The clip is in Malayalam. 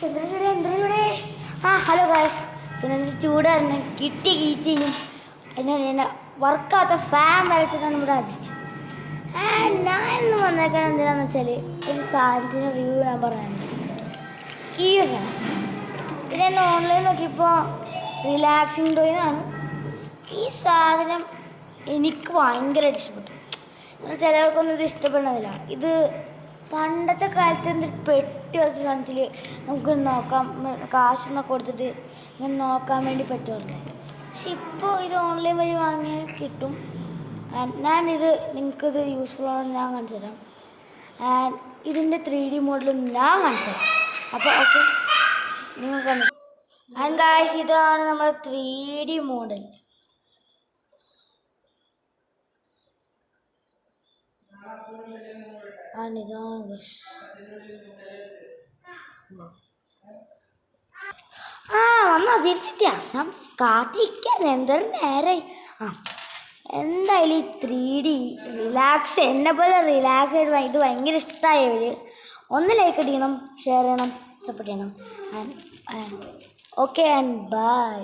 എന്തിനൂടെ ഹലോ ഗായ്സ്. പിന്നെ ചൂടായിരുന്നു കിട്ടി കീച്ചിനും എന്നെ വർക്കാത്ത ഫാൻ വരച്ചിട്ടാണ് ഇവിടെ അടിച്ചത്. ഞാൻ ഇന്ന് വന്നേക്കാൻ എന്തിനാന്ന് വെച്ചാൽ ഒരു സാധനത്തിന് റിവ്യൂ ഞാൻ പറയാനുണ്ട്. ഈ ഫാൻ ഇത് ഞാൻ ഓൺലൈൻ നോക്കിയപ്പോൾ റിലാക്സിങ് ടോയിനാണ്. ഈ സാധനം എനിക്ക് ഭയങ്കരമായിട്ട് ഇഷ്ടപ്പെട്ടു. ചിലർക്കൊന്നും ഇത് ഇഷ്ടപ്പെടുന്നതില്ല. ഇത് പണ്ടത്തെ കാലത്ത് എന്തൊരു പെട്ടി വെച്ച സാധനത്തിൽ നമുക്ക് നോക്കാം, കാശൊന്നൊക്കെ കൊടുത്തിട്ട് ഇങ്ങനെ നോക്കാൻ വേണ്ടി പറ്റുമല്ലോ. പക്ഷെ ഇപ്പോൾ ഇത് ഓൺലൈൻ വഴി വാങ്ങിയാൽ കിട്ടും. ഞാനിത് നിങ്ങൾക്കിത് യൂസ്ഫുൾ ആണെന്ന് ഞാൻ കാണിച്ചു തരാം. ആൻഡ് ഇതിൻ്റെ 3D മോഡലും ഞാൻ കാണിച്ചു തരാം. അപ്പോൾ ഓക്കെ, നിങ്ങൾ കണ്ടു. ആൻഡ് ഗായ്സ്, ഇതാണ് നമ്മുടെ 3D മോഡൽ. ഇതാണ് വന്നാ തിരിച്ചിട്ടാ ഞാൻ കാത്തിരിക്കാൻ എന്തൊരു നേരായി. എന്തായാലും ഈ 3D റിലാക്സ് എന്നെ പോലെ റിലാക്സ് ആയിട്ട് ഇത് ഭയങ്കര ഇഷ്ടമായവർ ഒന്ന് ലൈക്ക് അടിക്കണം, ഷെയർ ചെയ്യണം, സപ്പോർട്ട് ചെയ്യണം. Okay and by.